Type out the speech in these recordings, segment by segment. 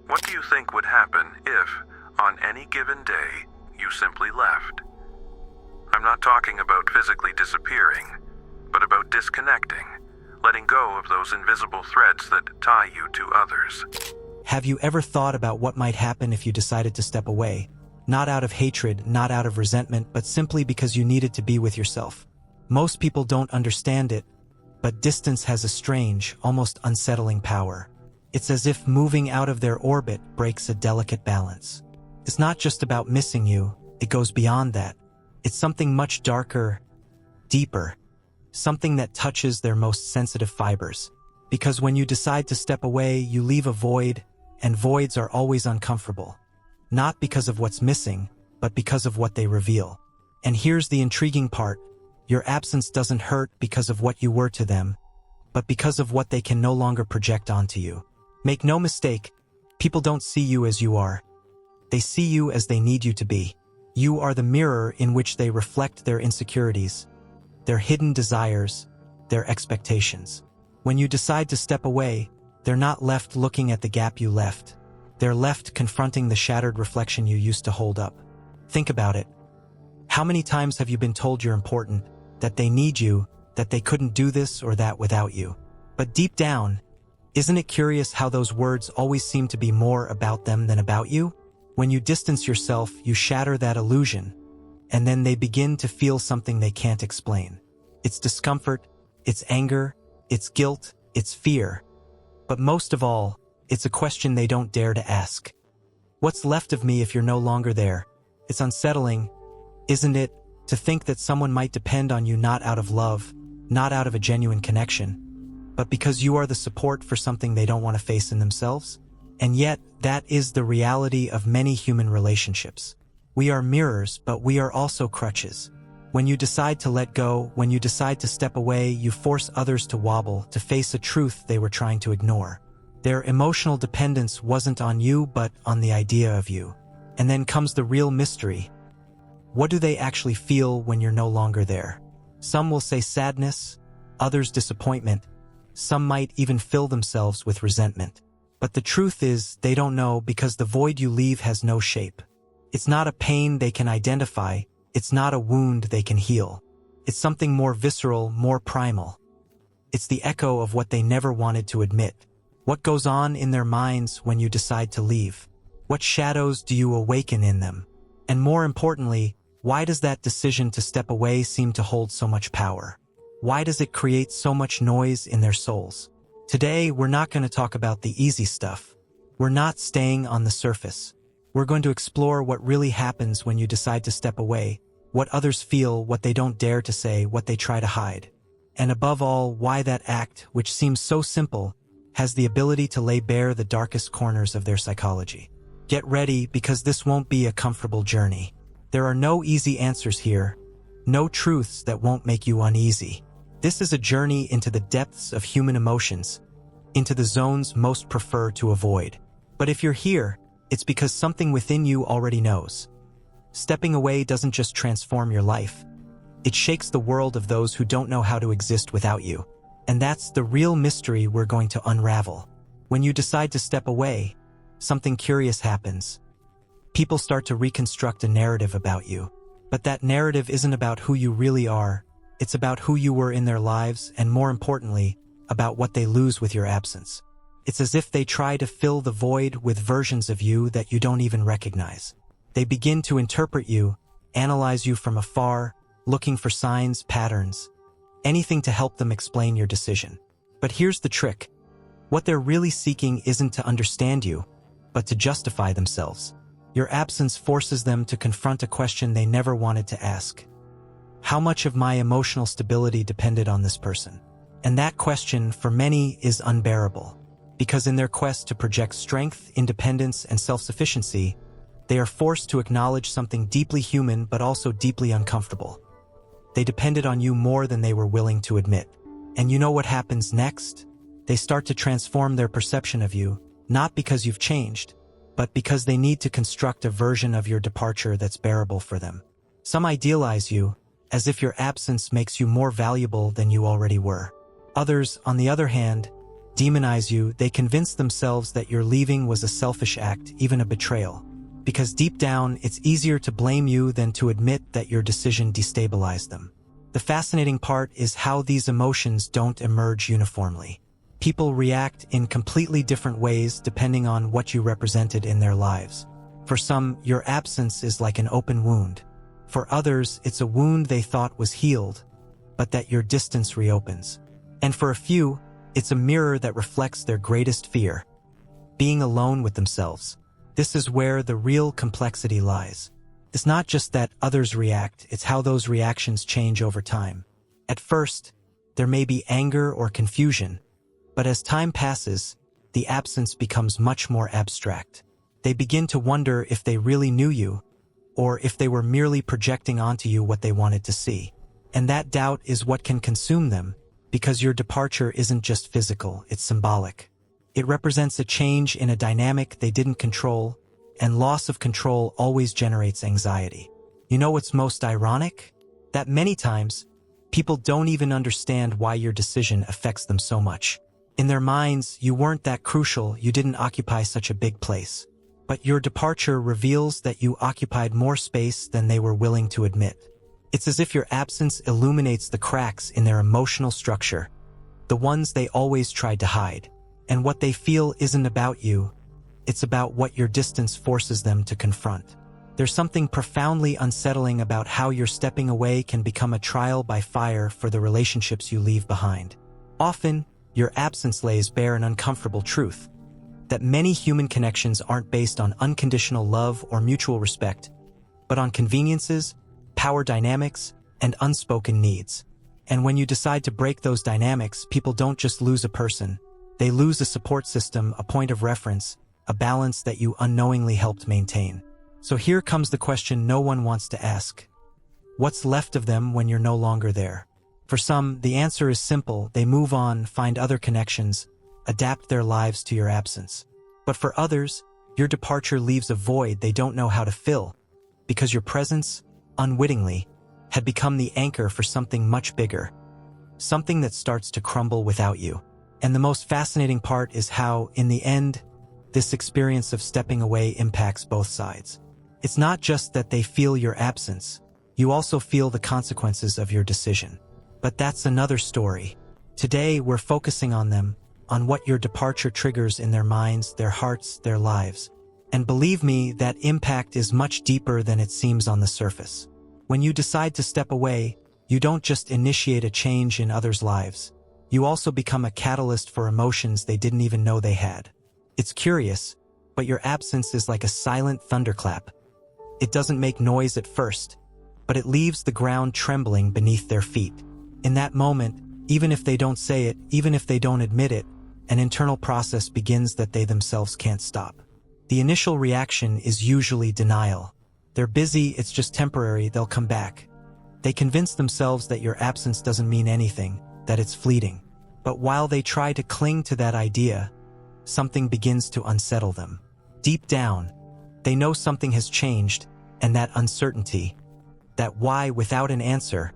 What do you think would happen if, on any given day, you simply left? I'm not talking about physically disappearing, but about disconnecting, letting go of those invisible threads that tie you to others. Have you ever thought about what might happen if you decided to step away? Not out of hatred, not out of resentment, but simply because you needed to be with yourself. Most people don't understand it, but distance has a strange, almost unsettling power. It's as if moving out of their orbit breaks a delicate balance. It's not just about missing you, it goes beyond that. It's something much darker, deeper, something that touches their most sensitive fibers. Because when you decide to step away, you leave a void, and voids are always uncomfortable. Not because of what's missing, but because of what they reveal. And here's the intriguing part. Your absence doesn't hurt because of what you were to them, but because of what they can no longer project onto you. Make no mistake, people don't see you as you are. They see you as they need you to be. You are the mirror in which they reflect their insecurities, their hidden desires, their expectations. When you decide to step away, they're not left looking at the gap you left. They're left confronting the shattered reflection you used to hold up. Think about it. How many times have you been told you're important, that they need you, that they couldn't do this or that without you? But deep down, isn't it curious how those words always seem to be more about them than about you? When you distance yourself, you shatter that illusion, and then they begin to feel something they can't explain. It's discomfort, it's anger, it's guilt, it's fear. But most of all, it's a question they don't dare to ask. What's left of me if you're no longer there? It's unsettling, isn't it, to think that someone might depend on you not out of love, not out of a genuine connection, but because you are the support for something they don't want to face in themselves? And yet, that is the reality of many human relationships. We are mirrors, but we are also crutches. When you decide to let go, when you decide to step away, you force others to wobble, to face a truth they were trying to ignore. Their emotional dependence wasn't on you, but on the idea of you. And then comes the real mystery. What do they actually feel when you're no longer there? Some will say sadness, others disappointment. Some might even fill themselves with resentment. But the truth is, they don't know because the void you leave has no shape. It's not a pain they can identify. It's not a wound they can heal. It's something more visceral, more primal. It's the echo of what they never wanted to admit. What goes on in their minds when you decide to leave? What shadows do you awaken in them? And more importantly, why does that decision to step away seem to hold so much power? Why does it create so much noise in their souls? Today, we're not going to talk about the easy stuff. We're not staying on the surface. We're going to explore what really happens when you decide to step away, what others feel, what they don't dare to say, what they try to hide. And above all, why that act, which seems so simple, has the ability to lay bare the darkest corners of their psychology. Get ready, because this won't be a comfortable journey. There are no easy answers here, no truths that won't make you uneasy. This is a journey into the depths of human emotions, into the zones most prefer to avoid. But if you're here, it's because something within you already knows. Stepping away doesn't just transform your life. It shakes the world of those who don't know how to exist without you. And that's the real mystery we're going to unravel. When you decide to step away, something curious happens. People start to reconstruct a narrative about you. But that narrative isn't about who you really are. It's about who you were in their lives, and more importantly, about what they lose with your absence. It's as if they try to fill the void with versions of you that you don't even recognize. They begin to interpret you, analyze you from afar, looking for signs, patterns, anything to help them explain your decision. But here's the trick. What they're really seeking isn't to understand you, but to justify themselves. Your absence forces them to confront a question they never wanted to ask. How much of my emotional stability depended on this person? And that question, for many, is unbearable. Because in their quest to project strength, independence, and self-sufficiency, they are forced to acknowledge something deeply human but also deeply uncomfortable. They depended on you more than they were willing to admit. And you know what happens next? They start to transform their perception of you, not because you've changed, but because they need to construct a version of your departure that's bearable for them. Some idealize you, as if your absence makes you more valuable than you already were. Others, on the other hand, demonize you, they convince themselves that your leaving was a selfish act, even a betrayal. Because deep down, it's easier to blame you than to admit that your decision destabilized them. The fascinating part is how these emotions don't emerge uniformly. People react in completely different ways depending on what you represented in their lives. For some, your absence is like an open wound. For others, it's a wound they thought was healed, but that your distance reopens. And for a few, it's a mirror that reflects their greatest fear: being alone with themselves. This is where the real complexity lies. It's not just that others react, it's how those reactions change over time. At first, there may be anger or confusion, but as time passes, the absence becomes much more abstract. They begin to wonder if they really knew you, or if they were merely projecting onto you what they wanted to see. And that doubt is what can consume them, because your departure isn't just physical, it's symbolic. It represents a change in a dynamic they didn't control, and loss of control always generates anxiety. You know what's most ironic? That many times, people don't even understand why your decision affects them so much. In their minds, you weren't that crucial, you didn't occupy such a big place. But your departure reveals that you occupied more space than they were willing to admit. It's as if your absence illuminates the cracks in their emotional structure, the ones they always tried to hide. And what they feel isn't about you, it's about what your distance forces them to confront. There's something profoundly unsettling about how your stepping away can become a trial by fire for the relationships you leave behind. Often, your absence lays bare an uncomfortable truth: that many human connections aren't based on unconditional love or mutual respect, but on conveniences, power dynamics, and unspoken needs. And when you decide to break those dynamics, people don't just lose a person. They lose a support system, a point of reference, a balance that you unknowingly helped maintain. So here comes the question no one wants to ask. What's left of them when you're no longer there? For some, the answer is simple. They move on, find other connections, adapt their lives to your absence. But for others, your departure leaves a void they don't know how to fill, because your presence, unwittingly, had become the anchor for something much bigger, something that starts to crumble without you. And the most fascinating part is how, in the end, this experience of stepping away impacts both sides. It's not just that they feel your absence, you also feel the consequences of your decision. But that's another story. Today, we're focusing on them, on what your departure triggers in their minds, their hearts, their lives. And believe me, that impact is much deeper than it seems on the surface. When you decide to step away, you don't just initiate a change in others' lives. You also become a catalyst for emotions they didn't even know they had. It's curious, but your absence is like a silent thunderclap. It doesn't make noise at first, but it leaves the ground trembling beneath their feet. In that moment, even if they don't say it, even if they don't admit it, an internal process begins that they themselves can't stop. The initial reaction is usually denial. They're busy, it's just temporary, they'll come back. They convince themselves that your absence doesn't mean anything, that it's fleeting. But while they try to cling to that idea, something begins to unsettle them. Deep down, they know something has changed, and that uncertainty, that why without an answer,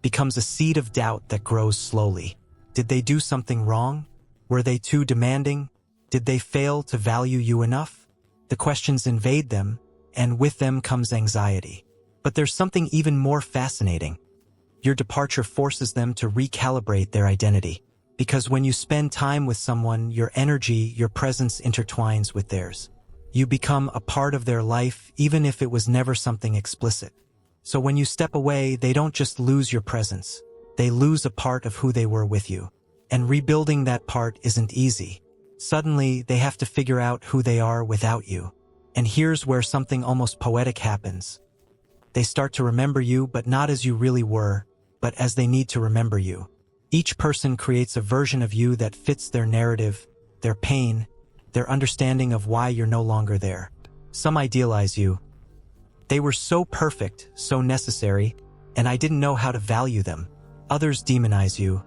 becomes a seed of doubt that grows slowly. Did they do something wrong? Were they too demanding? Did they fail to value you enough? The questions invade them, and with them comes anxiety. But there's something even more fascinating. Your departure forces them to recalibrate their identity. Because when you spend time with someone, your energy, your presence intertwines with theirs. You become a part of their life, even if it was never something explicit. So when you step away, they don't just lose your presence. They lose a part of who they were with you. And rebuilding that part isn't easy. Suddenly, they have to figure out who they are without you. And here's where something almost poetic happens. They start to remember you, but not as you really were, but as they need to remember you. Each person creates a version of you that fits their narrative, their pain, their understanding of why you're no longer there. Some idealize you. They were so perfect, so necessary, and I didn't know how to value them. Others demonize you.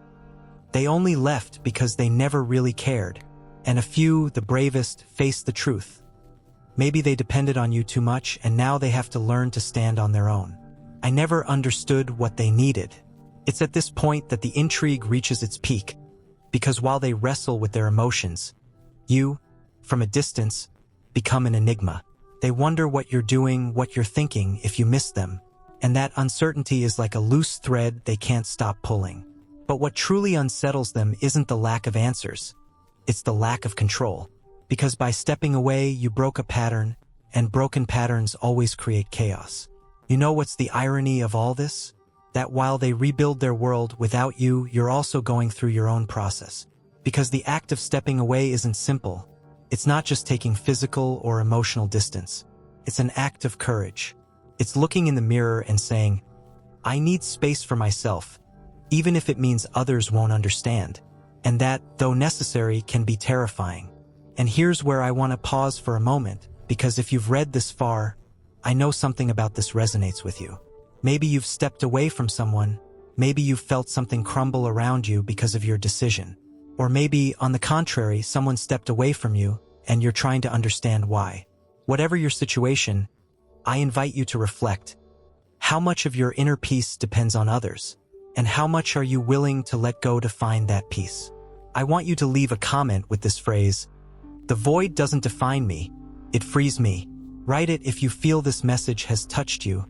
They only left because they never really cared. And a few, the bravest, face the truth. Maybe they depended on you too much, and now they have to learn to stand on their own. I never understood what they needed. It's at this point that the intrigue reaches its peak, because while they wrestle with their emotions, you, from a distance, become an enigma. They wonder what you're doing, what you're thinking if you miss them, and that uncertainty is like a loose thread they can't stop pulling. But what truly unsettles them isn't the lack of answers, it's the lack of control. Because by stepping away, you broke a pattern, and broken patterns always create chaos. You know what's the irony of all this? That while they rebuild their world without you, you're also going through your own process. Because the act of stepping away isn't simple. It's not just taking physical or emotional distance. It's an act of courage. It's looking in the mirror and saying, I need space for myself, even if it means others won't understand. And that, though necessary, can be terrifying. And here's where I want to pause for a moment, because if you've read this far, I know something about this resonates with you. Maybe you've stepped away from someone, maybe you've felt something crumble around you because of your decision. Or maybe, on the contrary, someone stepped away from you, and you're trying to understand why. Whatever your situation, I invite you to reflect. How much of your inner peace depends on others? And how much are you willing to let go to find that peace? I want you to leave a comment with this phrase, "The void doesn't define me, it frees me." Write it if you feel this message has touched you,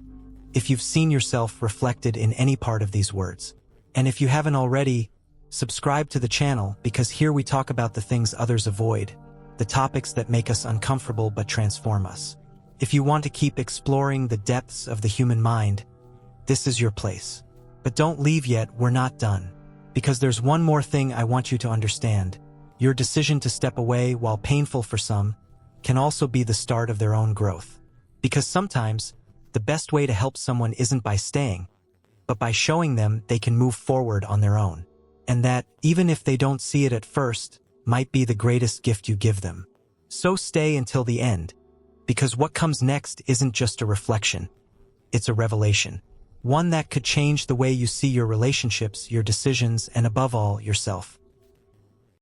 if you've seen yourself reflected in any part of these words. And if you haven't already, subscribe to the channel, because here we talk about the things others avoid, the topics that make us uncomfortable but transform us. If you want to keep exploring the depths of the human mind, this is your place. But don't leave yet, we're not done. Because there's one more thing I want you to understand. Your decision to step away, while painful for some, can also be the start of their own growth. Because sometimes, the best way to help someone isn't by staying, but by showing them they can move forward on their own. And that, even if they don't see it at first, might be the greatest gift you give them. So stay until the end, because what comes next isn't just a reflection, it's a revelation. One that could change the way you see your relationships, your decisions, and above all, yourself.